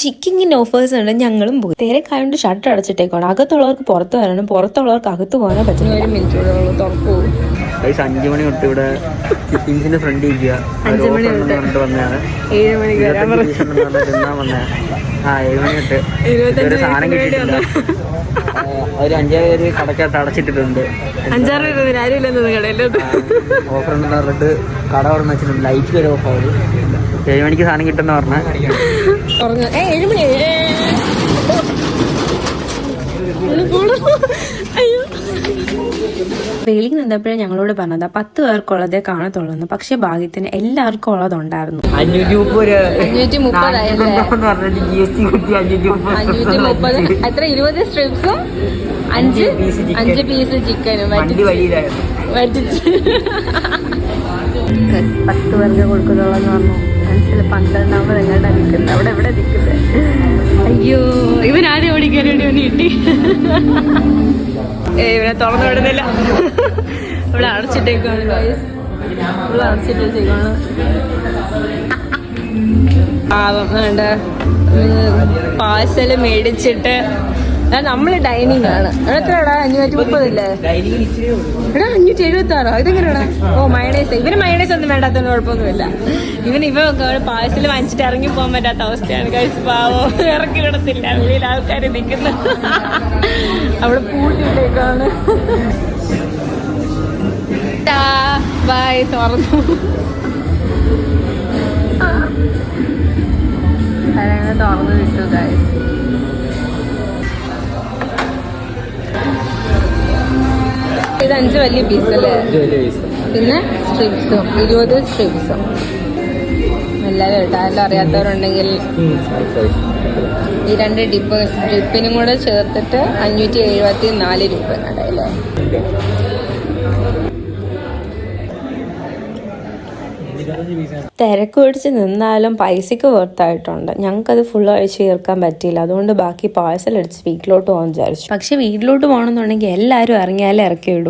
ചിക്കിങ്ങിന് offers ഉണ്ട്. ഞങ്ങളും പോയി. തിരക്കായോണ്ട് ഷട്ടർ അടച്ചിട്ടേക്കാണ്. അകത്തുള്ളവർക്ക് പുറത്ത് വരണം, പുറത്തുള്ളവർക്ക് അകത്ത് പോകാനോ പറ്റുന്ന. 1 മിനിറ്റ് തുറക്കൂ. 5 മണി തൊട്ട് ഇവിടെ കിപ്പിങ്സിന്റെ ഫ്രണ്ട് ഇരിക്കുക. 5 മണി തൊട്ട് വന്നതാണ്. 7 മണിക്ക് വരാൻ പറഞ്ഞു. 7 മണി തൊട്ട് ഒരു സാധനം കിട്ടിയിട്ടില്ല. ഒരു 5 പേര് കടക്കകത്ത് അടച്ചിട്ടിട്ടുണ്ട്. 5-6 പേര് ആരും ഇല്ലെന്നത് കടയിലോട്ട്. ഓഫർ ഉണ്ടെന്ന് പറഞ്ഞിട്ട് കട തുറന്ന് വെച്ചിട്ടുണ്ട്. ലൈറ്റ് വരെ ഓഫ് ആവും. 7 മണിക്ക് സാധനം കിട്ടുന്ന പറഞ്ഞാൽ 7 മണി. വെളിയിൽ നിന്നപ്പോഴേ ഞങ്ങളോട് പറഞ്ഞത് 10 പേർക്കുള്ളതേ കാണത്തുള്ളൂ. പക്ഷെ ഭാഗ്യത്തിന് എല്ലാവർക്കും ഉള്ളതുണ്ടായിരുന്നു. 530. എത്ര 20 സ്ട്രിപ്സും 5 പീസ് ചിക്കനും വറ്റിച്ച് 10 പേർക്ക് കൊടുക്കുന്നുള്ളെന്ന് പറഞ്ഞു. മനസ്സിൽ 12 എങ്ങോട്ടാ നിൽക്കുന്നത്? അവിടെ എവിടെ നിൽക്കുന്നത്? അയ്യോ, ഇവനാരും ഓടിക്കാൻ വേണ്ടി ഒന്ന് കിട്ടി. ഇവനെ തുറന്നു വിടുന്നില്ല. ഇവിടെ അടച്ചിട്ടേക്കാണ്. ഇവിടെ അടച്ചിട്ട് വെച്ചേക്കാണ്. വേണ്ട പാഴ്സല് മേടിച്ചിട്ട് നമ്മള് ഡൈനിങ് ആണ്. എത്രടാ? 530 ഇല്ലേ? എടാ 576. ഇതെങ്ങനെയാടാ? ഓ മയണൈസ്. ഇവന് മയണൈസ് ഒന്നും വേണ്ടാത്തതിന് കുഴപ്പമൊന്നുമില്ല. ഇവ പാഴ്സല് വാങ്ങിച്ചിട്ട് ഇറങ്ങി പോകാൻ പറ്റാത്ത അവസ്ഥയാണ്. കഴിച്ച് പാവോ ഇറക്കി വിടത്തില്ല. വെളിയിൽ ആൾക്കാർ നിൽക്കുന്നു. അവിടെ പൂട്ടിട്ടേക്കാണ്. ബൈ. തുറന്നു തുറന്നു വിട്ടു. ഗൈസ് ഇത് 5 വലിയ പീസല്ലേ? പിന്നെ സ്ട്രിപ്സും 20 സ്ട്രിപ്സും. എല്ലാവരും കേട്ടോ. എല്ലാം അറിയാത്തവരുണ്ടെങ്കിൽ ഈ 2 ഡിപ്പിനും കൂടെ ചേർത്തിട്ട് 574 രൂപ അല്ലേ? തിരക്ക് പിടിച്ച് നിന്നാലും പൈസക്ക് വർത്തായിട്ടുണ്ട്. ഞങ്ങൾക്കത് ഫുൾ അഴിച്ച് ചേർക്കാൻ പറ്റിയില്ല. അതുകൊണ്ട് ബാക്കി പാഴ്സൽ അടിച്ച് വീട്ടിലോട്ട് പോകാൻ വിചാരിച്ചു. പക്ഷെ വീട്ടിലോട്ട് പോകണമെന്നുണ്ടെങ്കിൽ എല്ലാവരും ഇറങ്ങിയാലേ ഇറക്കി വിടൂ.